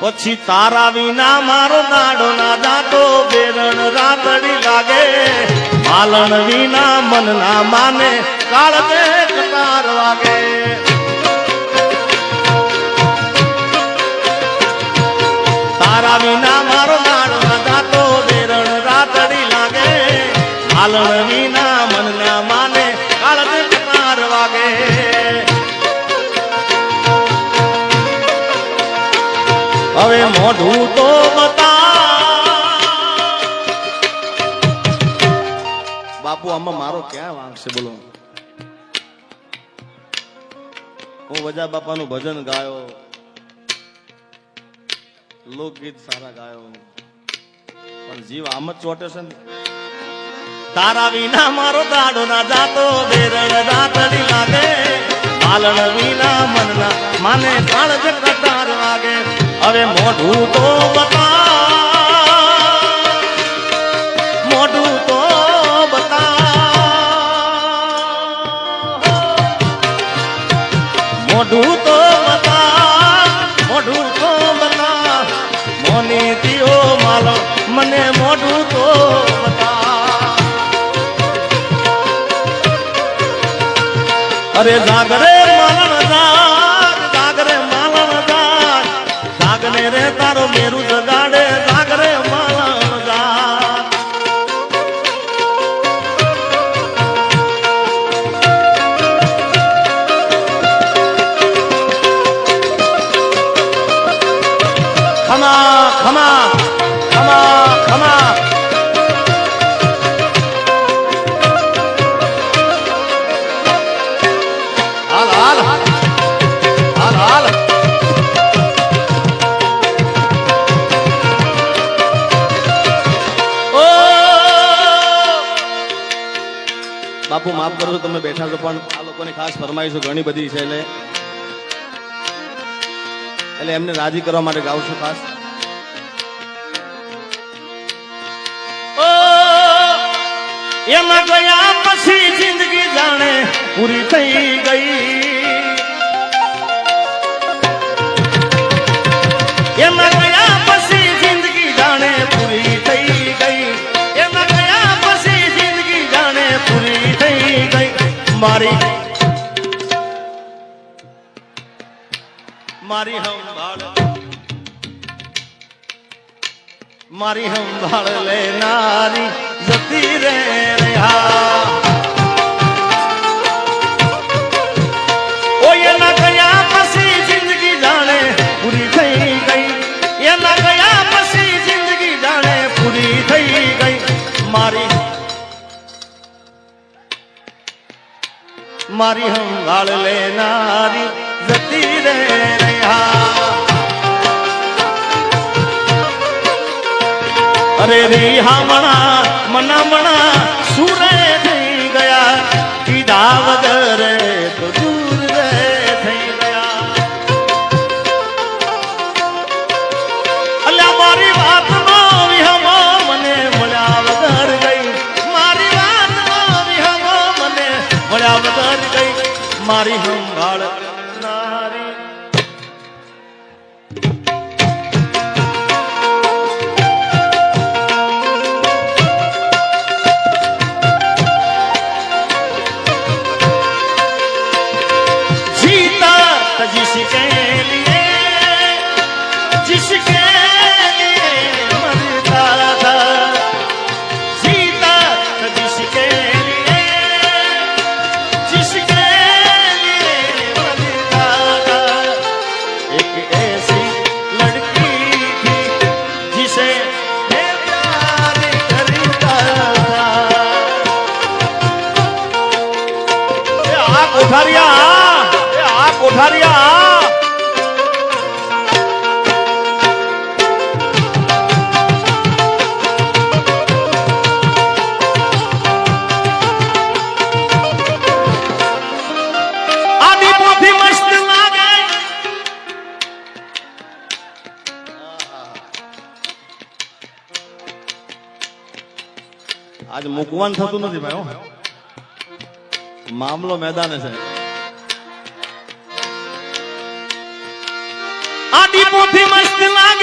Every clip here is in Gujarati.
પછી તારા વિના મારો દાડો ના જાતો બેરણ રાતડી લાગે માલણ વિના મન ના માને કાળજે કટાર વાગે તારા વિના મારો દાડો ના જાતો બેરણ રાતડી લાગે માલણ વિના મન ના માને કાળજે કટાર વાગે હવે મોઢું તો બતા બાપુ આમાં મારો ક્યાં વાંક છે બોલો હું વજા બાપાનું ભજન ગાયો લોકગીત સારા ગાયો પણ જીવ આમ જ ચોટે છે ને તારા વિના મારો દાડો ના જાતો બેરણ રાતડી લાગે માલણ વિના મનના માને કાળજ કટાર વાગે હવે મોઢું તો બતા મોઢું તો બતા મોઢું તો બતા મોઢું તો બતા મોની દિયો માલો મને મોઢું તો બતા અરે જાગરે માલણ જાગરે માલણ જાગને રે તારો મેરું જગાડે જાગરે માલણ જાગ ખમા ખમા ખમા ખમા હાલ હાલ હાલ હાલ બાપુ માફ કરજો તમે બેઠા છો પણ આ લોકોની ખાસ ફરમાઈશો ઘણી બધી છે એટલે એમને રાજી કરવા માટે ગાઉં છું ખાસ એમાં ગયા પછી જિંદગી જાણે પૂરી થઈ ગઈ એમાં ગયા પછી જિંદગી જાણે પૂરી થઈ ગઈ એમાં ગયા પછી જિંદગી જાણે પૂરી થઈ ગઈ મારી સંભાળ લેનારી જતી રે રહ્યા ઓ એના ગયા પછી જિંદગી જાણે પૂરી થઈ ગઈ એના ગયા પછી જિંદગી જાણે પૂરી થઈ ગઈ મારી સંભાળ લેનારી જતી રે રહ્યા અરે રિહામણા મનામણા સુરે થઈ ગયા કીધા વગર તો દૂર રે થઈ ગયા અલ્યા મારી વાતનો વિહમો મને મળ્યા વગર ગઈ મારી વાતનો વિહમો મને મળ્યા વગર ગઈ મારી સંભાળ નારી जिसके लिए मरता था जीता जिसके लिए मरता था एक ऐसी लड़की थी जिसे मैं प्यार करता था आग उठा रिया आदि पोथी मस्त लागे आज मुकवान थતું નથી ભાઈ મામલો મેદાને છે આદિ પોથી મસ્ત લાગે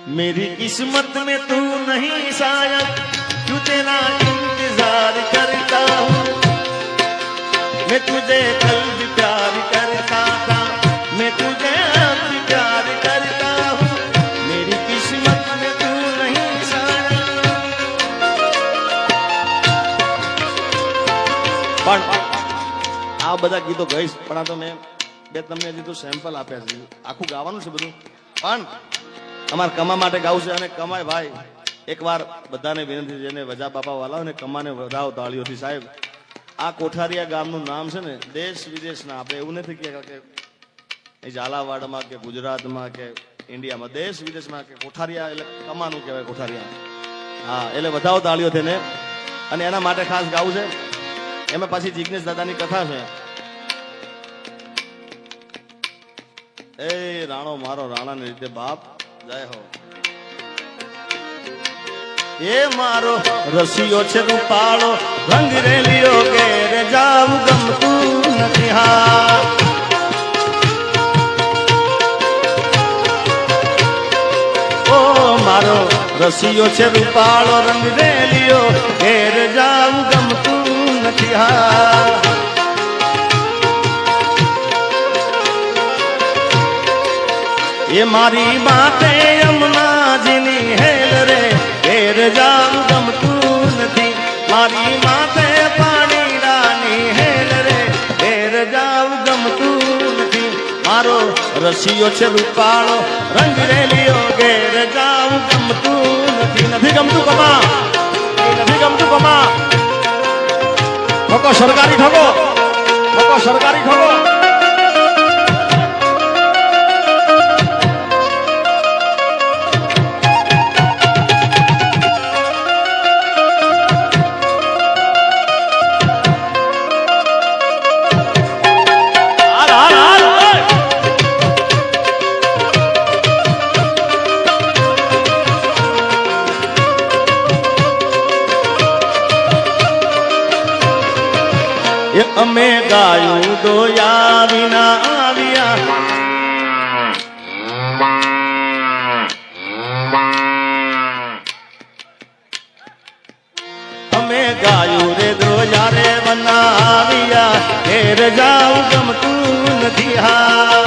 मेरी किस्मत में तू नहीं शायद, क्यों तेरा इंतजार करता हूँ। मैं तुझे कल भी प्यार करता था, मैं तुझे अब भी प्यार करता हूँ। मेरी किस्मत में तू नहीं शायद। પણ આ બધા ગીતો ગઈશ, પણ આ તો મેં બે તમને હજી તો સેમ્પલ આપ્યા છે, આખું ગાવાનું છે બધું. પણ અમારે કમા માટે ગાવું છે. અને કમાય ભાઈ એકવાર બધાને વિનંતી, જેને વજા બાપા વાલા હોય ને કમાને વધાવો તાળીઓથી. સાહેબ આ કોઠારિયા ગામનું નામ છે ને દેશ વિદેશના, આપણે એવું નથી કે ઝાલાવાડમાં કે ગુજરાતમાં કે ઇન્ડિયામાં, દેશ વિદેશમાં કે કોઠારિયા એટલે કમાનું કહેવાય કોઠારિયા. હા એટલે વધાવો તાળીઓથી ને. અને એના માટે ખાસ ગાવું છે. એમાં પાછી જિગ્નેશ દાદાની કથા છે. એ રાણો મારો રાણાની રીતે બાપ જય હો. એ મારો રસિયો છે રૂપાળો, રંગ રેલિયો ઘેર જાવું ગમતું નથી. હા ઓ મારો રસિયો છે રૂપાળો, રંગ રેલિયો ઘેર જાવું ગમતું નથી. હા એ મારી માતે યમુનાજીની હેલ રે, ઘેર જાવું ગમતું નથી. મારી માતે પાણીરાની હેલ રે, ઘેર જાવું ગમતું નથી. મારો રસિયો છે રૂપાળો, રંગ રેલિયો ઘેર જાવું ગમતું નથી. નથી ગમતું કમા, નથી ગમતું કમા. ઠોકો સરકારી ઠોકો, ઠોકો સરકારી ઠોકો. અમે ગાયું દોયા વિના આવ્યા, અમે ગાયું રે દોયા રે વના આવ્યા, ઘેર જાવું ગમતું નથી. હા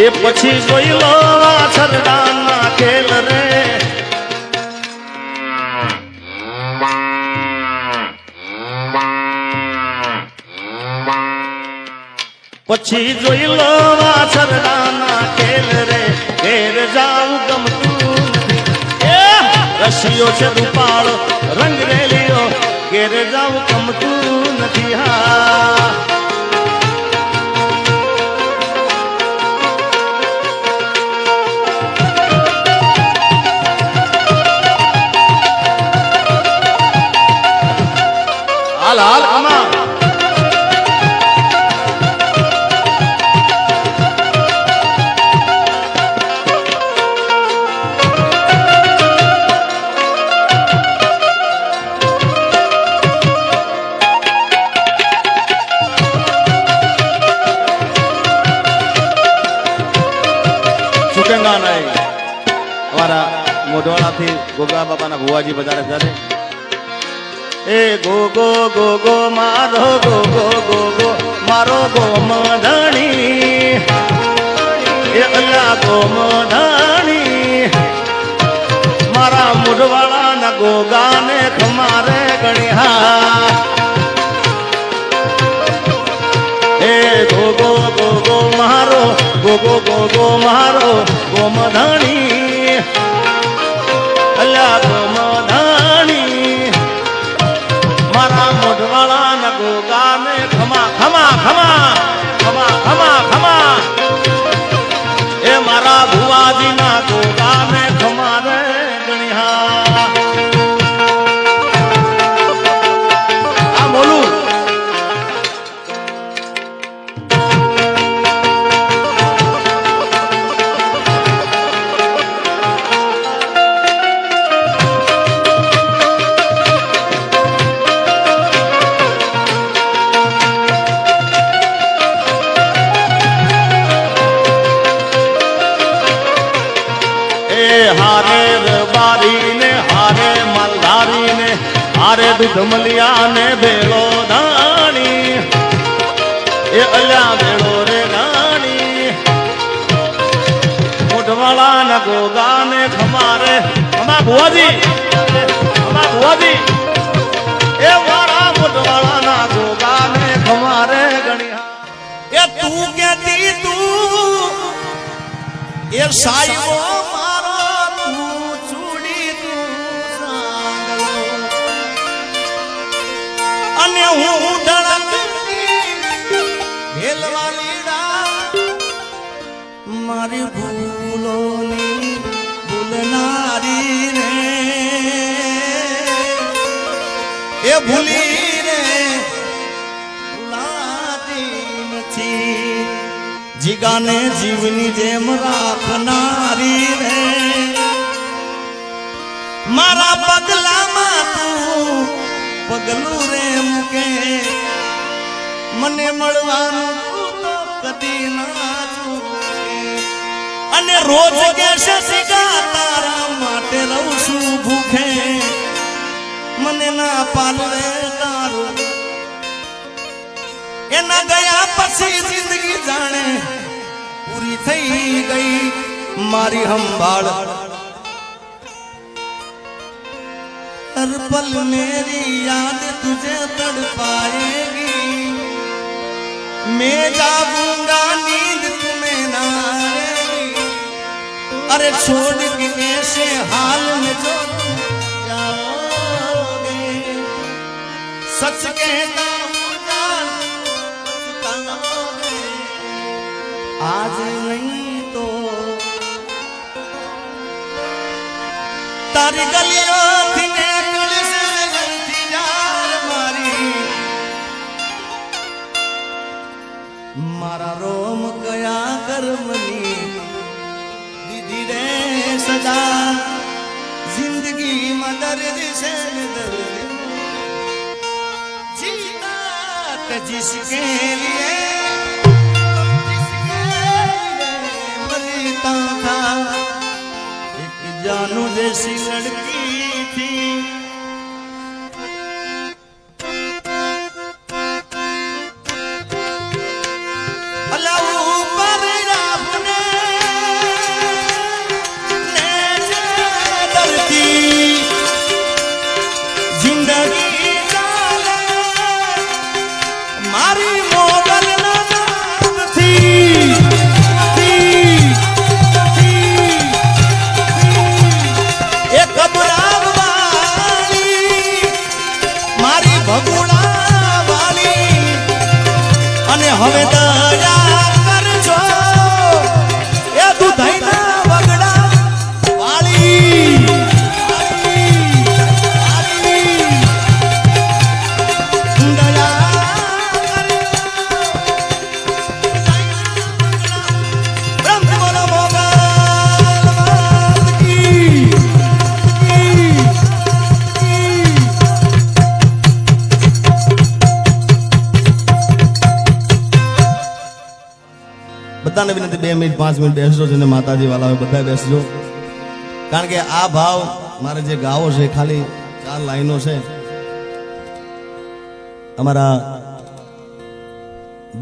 એ પછી જોઈ લો વાછરડાના ખેલ રે. પછી જોઈ લો વાછરડાના ખેલ રે, ઘેર જાવું ગમતું નથી. એ રસિયો છે રૂપાળો, રંગ રેલિયો ઘેર જાવું ગમતું નથી. હા હાલ હાલ આમાં અમારા મોઢવાડાથી ગોગા બાપાના ભુવાજી બજારે સાથે. એ ગોગો ગોગો મારો ગોગો ગોગો મારો ગોમધણી, એ અલ્લા ગોમધણી મારા મોઢવાડાના ગોગાને ખમારે ગણ્યા. એ ગોગો ગોગો મારો ગોગો ગોગો મારો ગોમધણી, અલ્યા ગોમધણી મારા મોઢવાળાના ગોગાને ખમા ખમા ખમા ખમા ખમા ખમા. એ મારા ભુવાજીના ગોગાને ખમા રે ગણ્યા. આ બોલું आरे दूध मलिया ने भेलो धानी ए अल्या भेलो रे गानी मुठवाला न गोगा ने खमारे हमा बुआजी ए वारा मुठवाला ना गोगा ने खमारे गणिया ए तू कहती तू ए साईबो मारो तू चूड़ी तू सांगलो अन्य हूँ धड़कती भेलवालीड़ा मारी भूलोनी भूलनारी रे ए भूली रे भुलाती नथी जीगाने जीवनी जेम राखनारी रे मारा पगला मा तू पगलू रे मुके मने मळवानु तू तो कदी ना चूके अने रोज कैसे सिगा तारा माटे रहूं छू भूखे मने ना पाले तारो एना गया पछी जिंदगी जाने पूरी थई गई मारी संभाल हर पल मेरी याद तुझे तड़पाएगी मैं जागूंगा नींद तुम्हें ना आएगी अरे छोड़ के ऐसे हाल में जो जाओगे सच कहता हूँ जान पछताओगे आज नहीं तो तारी गलियों थी नेकल से इंतजार मारी मारा रोम गया कर मनी दीदी रे सजा जिंदगी में दर्द से दर्द जीता तो जिसके लिए मरता था एक जानू जैसी लड़की थी હવે દયા કરજો એ દુધાઈના વગડા વાળી દયા બ્રહ્મ બોલો મોગલ માત की બધાને વિનંતી 2 મિનિટ 5 મિનિટ બેસજો જેને માતાજી વાલા હોય બધા બેસજો કારણ કે આ ભાવ મારે જે ગાવો છે ખાલી 4 લાઈનો છે અમારા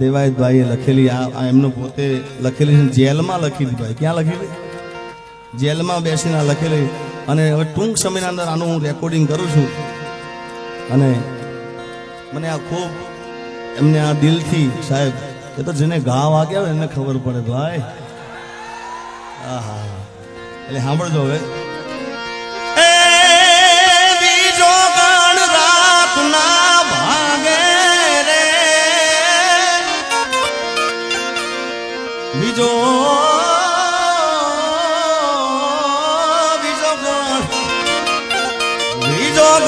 દેવાયત ભાઈએ લખેલી આ એમનો પોતે લખેલી છે જેલમાં લખી હતી ભાઈ ક્યાં લખેલી જેલમાં બેસીને લખેલી અને હવે ટૂંક સમયના અંદર આનું હું રેકોર્ડિંગ કરું છું અને મને આ ખૂબ એમને આ દિલથી સાહેબ ये तो जिन्हें गाँव आ गया इन्हें खबर पड़े भाई हाँ जो है बीजो गण रात ना भागे रे बीजो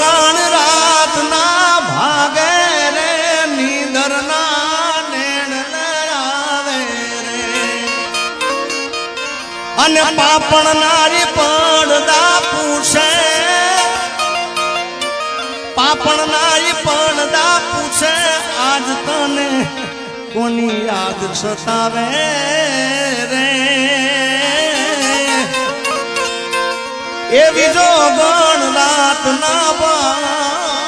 गण रात ना भागे रे नींदर ना અને પાપણ નારી પડદા પૂછે પાપણ નારી પડદા પૂછે આજ તને કોની યાદ સતાવે રે એવી જો ગણ રાત ના બા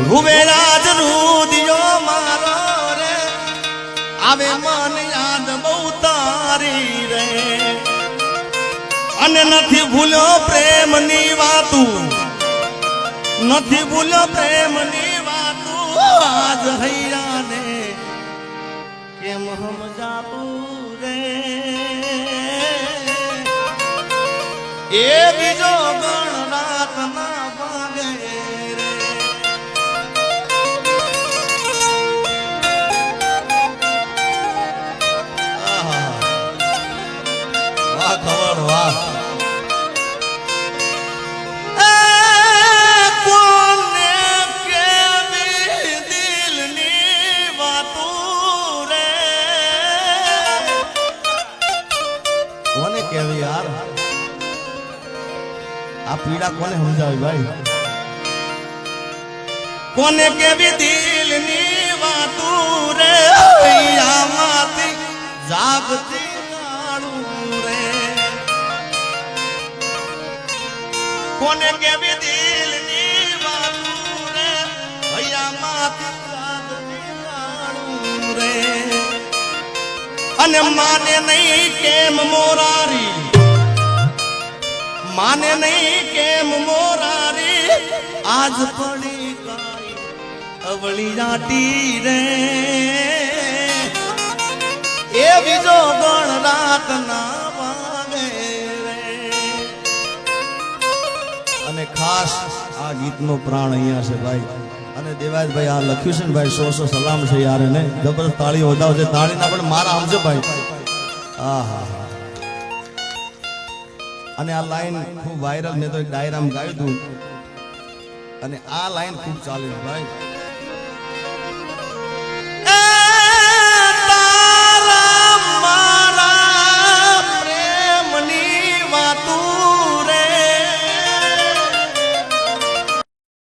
રૂવે રાજ રૂદિયો મારો રે આવે મન યાદ બહુ તારી રે અને નથી ભૂલ્યો પ્રેમની વાતું નથી ભૂલ્યો પ્રેમની વાતું આજ હૈયાને કેમ સમજાતું રે એ બીજો ગણ રાત ના ભાગે રે વાહ ખબર વાહ આ પીડા કોને સમજાવે ભાઈ કોને કેવી દિલની વાતું રે આમાંથી જાગતી કાળું રે કોને કેવી દિલની વાતું રે આમાંથી જાગતી કાળું રે અને માને નહીં કેમ મોરારી માને નહીં કેમ મોરારી આજ પડી ગઈ અવળી જાટી રે એ બીજો ગણ રાત ના વાગે રે અને ખાસ આ ગીતનો પ્રાણ અહીંયા છે ભાઈ અને દેવાયતભાઈ આ લખ્યું છે ને ભાઈ 100 સલામ છે યાર એને જબરદસ્ત તાળી વધાવશે તાળીના પણ મારા સમજો ભાઈ આહા અને આ લાઈન ખૂબ વાયરલ મેં તો એક ડાયરામાં ગાયું હતું અને આ લાઈન ખૂબ ચાલે ભાઈ